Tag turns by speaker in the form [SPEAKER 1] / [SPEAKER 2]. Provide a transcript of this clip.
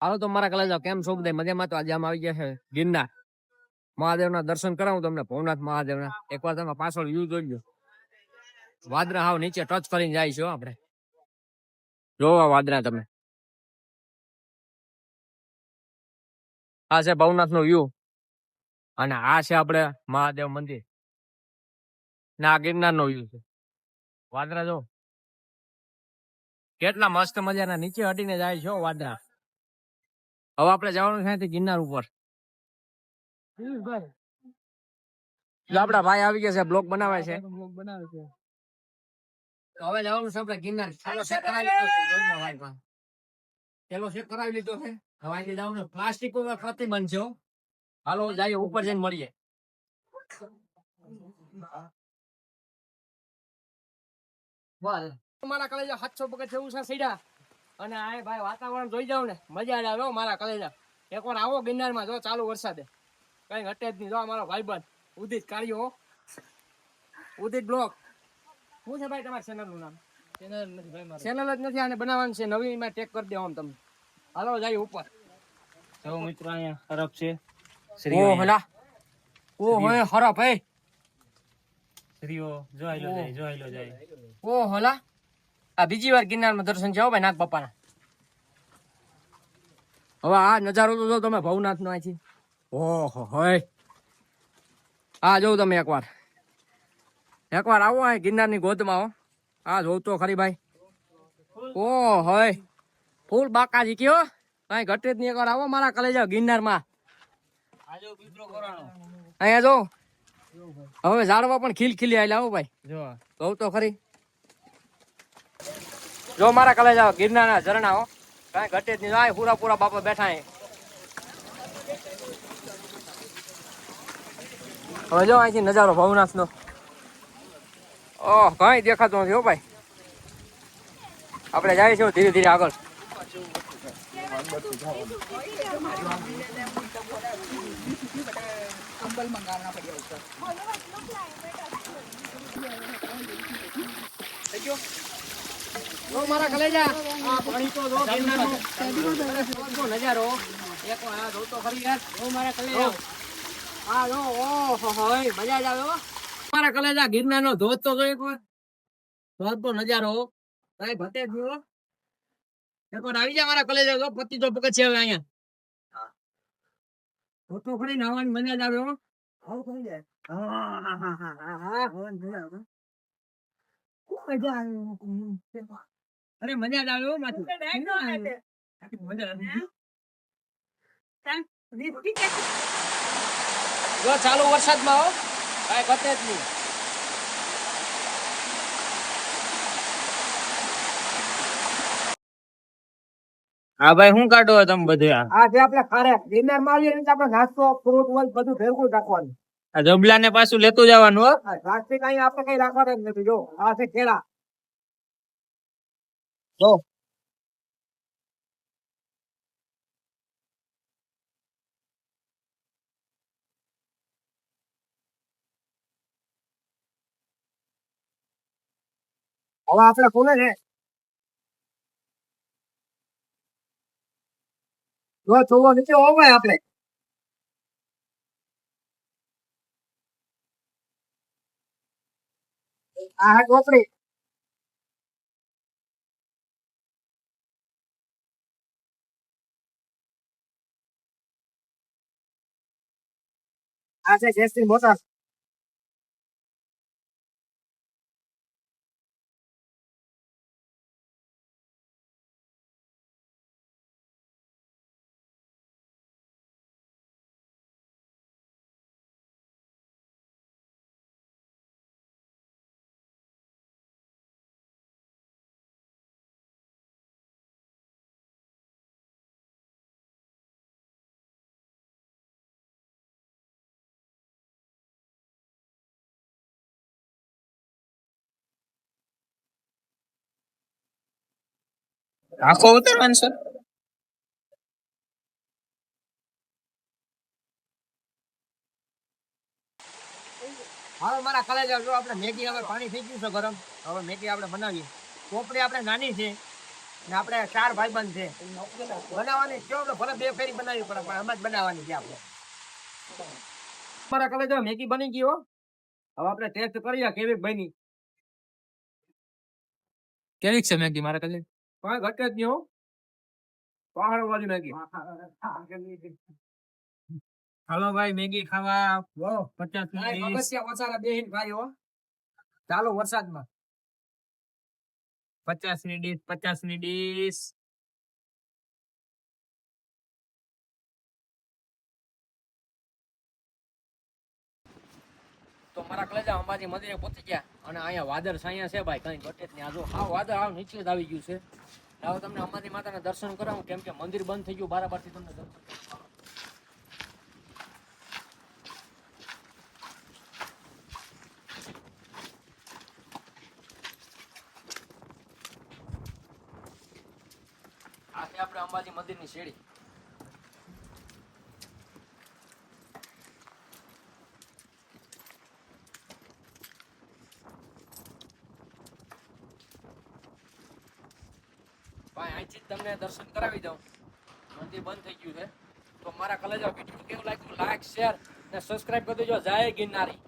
[SPEAKER 1] હાલો તો મારા કલેજા કેમ છો બધા મજામાં? તો આજે આમ આવી ગયા છે ગિરનાર મહાદેવના દર્શન કરાવું તમને, ભવનાથ મહાદેવના. એકવાર તમે પાછળ વ્યૂ જોઈ લો, વાદળા હાવ નીચે ટચ કરીને જાય છે આપણે. જોવા વાદળા તમે, આ છે ભવનાથ નો વ્યૂ અને આ છે આપણે મહાદેવ મંદિર ને આ ગિરનાર નો વ્યૂ છે. વાદળા જો કેટલા મસ્ત મજાના નીચે હટીને જાય છે વાદળા. હવે આપણે જવાનું છે ગિરનાર ઉપર. આપડા ભાઈ આવી ગયા છે, બ્લોગ બનાવે છે. હવે જવાનું છે આપણે ગિરનાર. પેલો ચેક કરાવી લીધો છે. હવે અહીંથી જવાનું પ્લાસ્ટિક પ્રતિબંધ છે. હાલો જઈએ ઉપર જઈને મળીએ. મારા કલેજા 700 પગથિયા ઊંચા સીડા અને આ ભાઈ વાતાવરણ જોઈ જાવ ને મજા જ આવે મારા કલેજા. એકવાર આવો ગિરનારમાં, જો ચાલુ વરસાદે કઈ ઘટે જ નહીં. જો મારો ભાઈબંધ ઉદિત કાર્યો, ઉદિત બ્લોગ. શું છે ભાઈ તમારા ચેનલ નું નામ? ચેનલ જ નથી, આને બનાવવાનું છે નવી, માં ટેક કરી દેવા તમને. હાલો જઈએ ઉપર.
[SPEAKER 2] જો મિત્રો અહીંયા હરફ છે.
[SPEAKER 1] ઓ હલા ઓ હોય હરફ હે
[SPEAKER 2] શ્રીઓ જોઈ લો જાય.
[SPEAKER 1] ઓ હલા આ બીજી વાર ગિરનારમાં દર્શન છે ભાઈ નાગ બાપાના. હવે આ નજારો તો જો તમે ભવનાથ નો અહીંથી. ઓહો હોય આ જોઉં તમે એકવાર આવો આ ગિરનારની ગોદમાં. હો આ જોઉં તો ખરી ભાઈ. ઓ હોય ફૂલ બાકાજી કયો કઈ ઘટે જ નહીં. એકવાર આવો મારા કલેજા ગિરનારમાં. અહીંયા જો હવે ઝાડવા પણ ખીલી આવેલા. આવો ભાઈ જોઉં તો ખરી. જો મારા કલેજા ગિરનારના ઝરણા. હો કઈ ઘટે જ નહીં. પૂરા બાપા બેઠા. હવે જો અહીંથી નજારો ભવનાથ નો. ઓહ કઈ દેખાતો નથી હો ભાઈ. આપણે જાય છે ધીરે ધીરે આગળ. મારા કલેજા આ પાણી તો જો નજારો એકવાર આ જોતો ખરી યાર. મારા કલેજા આ જો ઓહો હોય મજા જ આવે હો. મારા કલેજા ગિરનાર નો ધોધ તો જો એકવાર. ધોધ તો નજારો કઈ ઘટે જ નહીં. એકવાર આવી જા મારા કલેજા. જો પતિ તો પગત છે હવે અહીંયા. ધોતો ખરી નાવાની મજા જ આવે હો. આવું થઈ જાય. અરે મજા જ આવે હો માથું. જો ચાલુ વરસાદમાં હો કઈ ઘટે જ નહીં.
[SPEAKER 2] હા ભાઈ શું કાઢો તમે બધું?
[SPEAKER 1] આ જે આપણે ખારે ગિરનાર માં આવીએ આપણે નાસ્તો ફ્રૂટ બધું ભેગું રાખવાનું.
[SPEAKER 2] આ જબલા ને પાછું લેતું જવાનું. હો
[SPEAKER 1] પ્લાસ્ટિક અહીં આપણે કઈ રાખવાનું જ નથી. જો આ છે કેળા. જો હવે આપણે ખોલે છે. જો થોડો નીચે હોવાય આપણે. આ ચોપડી આ છે ગેસની બોટલ.
[SPEAKER 2] આખો ઉતરવાનું સર.
[SPEAKER 1] હવે મારા કલેજા જો આપણે મેગી હવે પાણી થઈ ગયું છે ગરમ. હવે મેગી આપણે બનાવીએ. ચોપડી આપણે નાની છે ને આપણે 4 ભાઈબંધ છે. બનાવવાની છે આપણે ભલે 2 ફેરી બનાવવી પડે પણ આમાં જ બનાવવાની છે આપણે. મારા કલેજા મેગી બની ગઈ હો. હવે આપણે ટેસ્ટ કરીએ કેવી બની.
[SPEAKER 2] કેવી છે મેગી મારા કલે?
[SPEAKER 1] કોઈ ઘટે જ નહીં હો. પહાડ વાળી મેગી.
[SPEAKER 2] હાલો ભાઈ મેગી ખાવા.
[SPEAKER 1] વો
[SPEAKER 2] 50
[SPEAKER 1] ભાઈ
[SPEAKER 2] ની ડીશ.
[SPEAKER 1] પગથિયા ઓછાના બેહીન ખાઈ હો. ચાલો વરસાદમાં.
[SPEAKER 2] 50 ની ડીશ 50 ની ડીશ.
[SPEAKER 1] તો મારા કલેજા અંબાજી મંદિરે પહોંચી ગયા અને અહીંયા વાદળ છાયા છે ભાઈ કઈ ઘટે જ નહીં. આ જો આ વાદળ આવ નીચે જ આવી ગયું છે. હવે તમને અંબાજી માતાના દર્શન કરાવું કેમ કે મંદિર બંધ થઈ ગયું બારાબારથી તમને દર્શન કરાવવાનું. આ છે આપણે અંબાજી મંદિરની શેરી. ભાઈ અહીંથી જ તમને દર્શન કરાવી દઉં. મંદિર બંધ થઈ ગયું છે તો મારા કલેજા વિડીયો કેવું લાગ્યું લાઈક શેર ને સબસ્ક્રાઇબ કરી દેજો. જય ગિરનારી.